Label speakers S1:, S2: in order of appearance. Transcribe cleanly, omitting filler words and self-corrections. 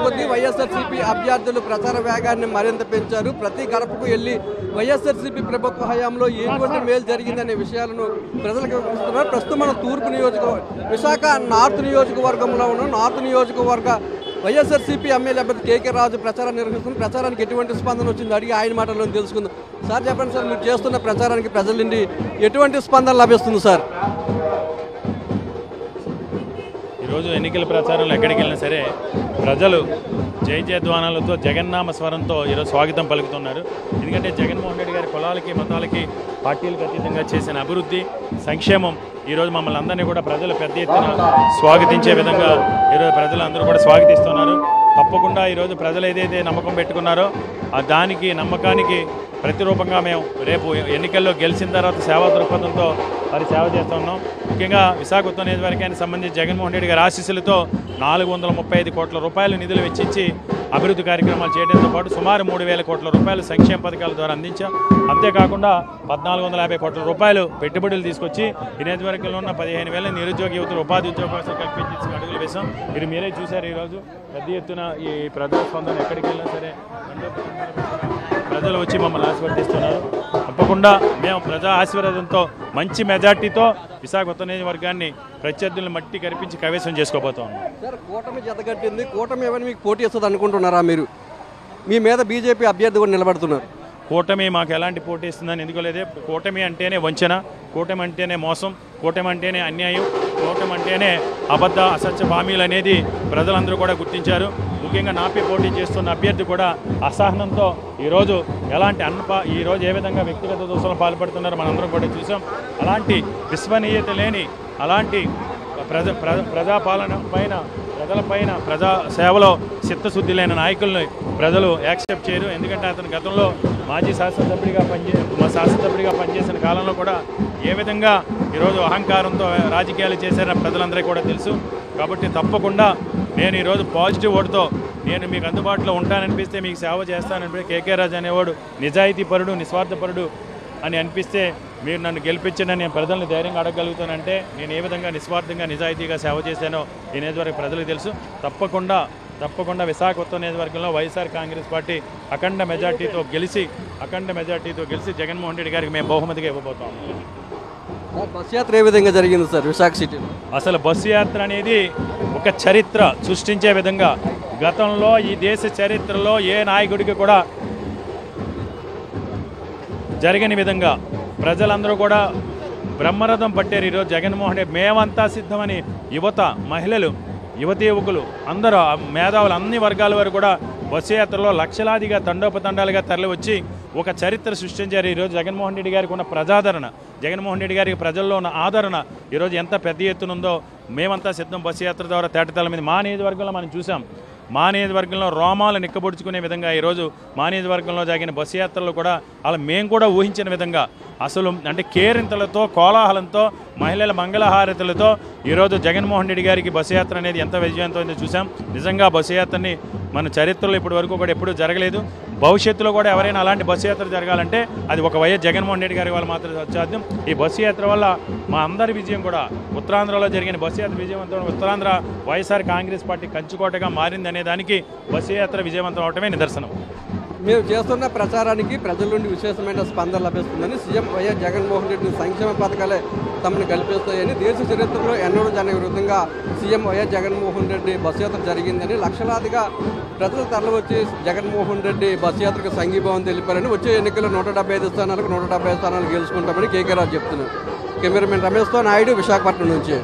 S1: కొద్దీ వైఎస్ఆర్సీపీ అభ్యర్థులు ప్రచార వేగాన్ని మరింత పెంచారు. ప్రతి గడపకు వెళ్లి వైఎస్ఆర్సీపీ ప్రభుత్వ హయాంలో ఎటువంటి మేలు జరిగిందనే విషయాలను ప్రజలకు వివరిస్తున్నారు. ప్రస్తుతం మనం తూర్పు విశాఖ నార్త్ నియోజకవర్గంలో ఉన్న నార్త్ నియోజకవర్గ వైఎస్ఆర్సీపీ ఎమ్మెల్యే అభ్యర్థి కేకే రాజు ప్రచారాన్ని నిర్వహిస్తున్నారు. ప్రచారానికి ఎటువంటి స్పందన వచ్చింది అడిగి ఆయన మాటల్లో తెలుసుకుందాం. సార్ చెప్పండి సార్, మీరు చేస్తున్న ప్రచారానికి ప్రజల నుండి ఎటువంటి స్పందన లభిస్తుంది సార్?
S2: ఈరోజు ఎన్నికల ప్రచారంలో ఎక్కడికి వెళ్ళినా సరే ప్రజలు జై జయధ్వానాలతో జగన్నామ స్వరంతో ఈరోజు స్వాగతం పలుకుతున్నారు. ఎందుకంటే జగన్మోహన్ రెడ్డి గారి కులాలకి మతాలకి పార్టీలకు అతీతంగా చేసిన అభివృద్ధి సంక్షేమం ఈరోజు మమ్మల్ని అందరినీ కూడా ప్రజలు పెద్ద ఎత్తున స్వాగతించే విధంగా ఈరోజు ప్రజలందరూ కూడా స్వాగతిస్తున్నారు. తప్పకుండా ఈరోజు ప్రజలు ఏదైతే నమ్మకం పెట్టుకున్నారో దానికి నమ్మకానికి ప్రతిరూపంగా మేము రేపు ఎన్నికల్లో గెలిచిన తర్వాత సేవా దృక్పథంతో మరి సేవ చేస్తున్నాం. ముఖ్యంగా విశాఖ ఉత్తర నియోజకవర్గానికి సంబంధించి జగన్మోహన్ రెడ్డి గారి ఆశీస్సులతో 435 కోట్ల రూపాయల నిధులు వెచ్చించి అభివృద్ధి కార్యక్రమాలు చేయడంతో పాటు సుమారు 3,000 కోట్ల రూపాయలు సంక్షేమ పథకాల ద్వారా అందించాం. అంతేకాకుండా 1,450 కోట్ల రూపాయలు పెట్టుబడులు తీసుకొచ్చి ఈ నియోజకవర్గంలో ఉన్న 15,000 నిరుద్యోగ యువతలు ఉపాధి ఉద్యోగాలు కల్పించి అడుగులు వేశాం. మీరు మీరే చూశారు. ఈరోజు పెద్ద ఎత్తున ఈ ప్రజల స్పందన ఎక్కడికి వెళ్ళినా సరే ప్రజలు వచ్చి మమ్మల్ని ఆశీర్వదిస్తున్నారు. తప్పకుండా మేము ప్రజా ఆశీర్వాదంతో మంచి మెజార్టీతో విశాఖ ఉత్తర నియోజకవర్గాన్ని ప్రత్యర్థులను మట్టి కరిపించి కైవసం చేసుకోబోతాం.
S1: సార్, కూటమి జతగట్టింది. కూటమి ఏమైనా మీకు పోటీ ఇస్తుంది అనుకుంటున్నారా? మీరు మీ మీద బీజేపీ అభ్యర్థి కూడా నిలబడుతున్నారు.
S2: కూటమి మాకు ఎలాంటి పోటీ ఇస్తుందని ఎందుకోలేదే. కూటమి అంటేనే వంచన, కూటమి అంటేనే మోసం, కూటమి అంటేనే అన్యాయం, కూటమి అంటేనే అబద్ధ అసత్య హామీలు అనేది ప్రజలందరూ కూడా గుర్తించారు. ముఖ్యంగా నాపై పోటీ చేస్తున్న అభ్యర్థి కూడా అసహనంతో ఈరోజు ఈరోజు ఏ విధంగా వ్యక్తిగత దోషాలు పాల్పడుతున్నారో మనందరం కూడా చూసాం. అలాంటి విశ్వనీయత లేని అలాంటి ప్రజాపాలన పైన ప్రజలపైన ప్రజా సేవలో చిత్తశుద్ధి లేని నాయకుల్ని ప్రజలు యాక్సెప్ట్ చేయరు. ఎందుకంటే అతను గతంలో మాజీ శాసనసభ్యుడిగా పనిచేసిన కాలంలో కూడా ఏ విధంగా ఈరోజు అహంకారంతో రాజకీయాలు చేశారని ప్రజలందరికీ కూడా తెలుసు. కాబట్టి తప్పకుండా నేను ఈరోజు పాజిటివ్ ఓటుతో నేను మీకు అందుబాటులో ఉంటాననిపిస్తే, మీకు సేవ చేస్తాననిపిస్తే, కేకే రాజు అనేవాడు నిజాయితీపరుడు నిస్వార్థపరుడు అని అనిపిస్తే మీరు నన్ను గెలిపించండి నేను ప్రజలను ధైర్యంగా అడగగలుగుతానంటే నేను ఏ విధంగా నిస్వార్థంగా నిజాయితీగా సేవ చేశానో ఈ నియోజకవర్గ ప్రజలకు తెలుసు. తప్పకుండా విశాఖ ఉత్తర నియోజకవర్గంలో వైఎస్ఆర్ కాంగ్రెస్ పార్టీ అఖండ మెజార్టీతో గెలిచి జగన్మోహన్ రెడ్డి గారికి మేము బహుమతిగా ఇవ్వబోతాం.
S1: బస్ యాత్ర ఏ విధంగా జరిగింది సార్ విశాఖ సిటీలో?
S2: అసలు బస్సు యాత్ర అనేది ఒక చరిత్ర సృష్టించే విధంగా గతంలో ఈ దేశ చరిత్రలో ఏ నాయకుడికి కూడా జరిగిన విధంగా ప్రజలందరూ కూడా బ్రహ్మరథం పట్టారు. ఈరోజు జగన్మోహన్ రెడ్డి మేమంతా సిద్ధమని యువత, మహిళలు, యువతీ యువకులు అందరూ మేధావులు అన్ని వర్గాల వారు కూడా బస్సు యాత్రలో లక్షలాదిగా తండోపతండాలుగా తరలి వచ్చి ఒక చరిత్ర సృష్టించారు. ఈరోజు జగన్మోహన్ రెడ్డి గారికి ఉన్న ప్రజాదరణ, జగన్మోహన్ రెడ్డి గారికి ప్రజల్లో ఉన్న ఆదరణ ఈరోజు ఎంత పెద్ద ఎత్తున ఉందో మేమంతా సిద్ధం బస్సు యాత్ర ద్వారా తేటతెల్ల మీద మా నియోజకవర్గంలో మనం చూసాం. మా నియోజకవర్గంలో రోమాలు నిక్కబొడుచుకునే విధంగా ఈరోజు మా నియోజకవర్గంలో జరిగిన బస్సు యాత్రలు కూడా అలా మేము కూడా ఊహించిన విధంగా అసలు అంటే కేరింతలతో కోలాహలంతో మహిళల మంగళహారతులతో ఈరోజు జగన్మోహన్ రెడ్డి గారికి బస్సు యాత్ర అనేది ఎంత విజయవంతమైందో చూసాం. నిజంగా బస్సు యాత్రని మన చరిత్రలో ఇప్పటి వరకు కూడా ఎప్పుడూ జరగలేదు. భవిష్యత్తులో కూడా ఎవరైనా అలాంటి బస్సు యాత్ర జరగాలంటే అది ఒక వైఎస్ జగన్మోహన్ రెడ్డి గారి వల్ల మాత్రమే సాధ్యం. ఈ బస్సు యాత్ర వల్ల మా అందరి విజయం కూడా ఉత్తరాంధ్రలో జరిగిన బస్సు యాత్ర విజయవంతం, ఉత్తరాంధ్ర వైఎస్ఆర్ కాంగ్రెస్ పార్టీ కంచుకోటగా మారింది అనే దానికి బస్సు యాత్ర విజయవంతం అవటమే నిదర్శనం.
S1: మేము చేస్తున్న ప్రచారానికి ప్రజల నుండి విశేషమైన స్పందన లభిస్తుందని సీఎం వైఎస్ జగన్మోహన్ రెడ్డి సంక్షేమ పథకాలే తమను కల్పిస్తాయని, దేశ చరిత్రలో ఎన్నడూ జరగని విధంగా CM YS Jaganmohan Reddy bus యాత్ర జరిగిందని, లక్షలాదిగా ప్రజలు తరలివచ్చి జగన్మోహన్ రెడ్డి బస్సు యాత్రకు సంఘీభావం తెలిపారని, వచ్చే ఎన్నికల్లో 175 స్థానాలకు 170 స్థానాలు గెలుచుకుంటామని కేకే రాజు చెప్తున్నారు. కెమెరామెన్ రమేష్తో నాయుడు, విశాఖపట్నం నుంచి.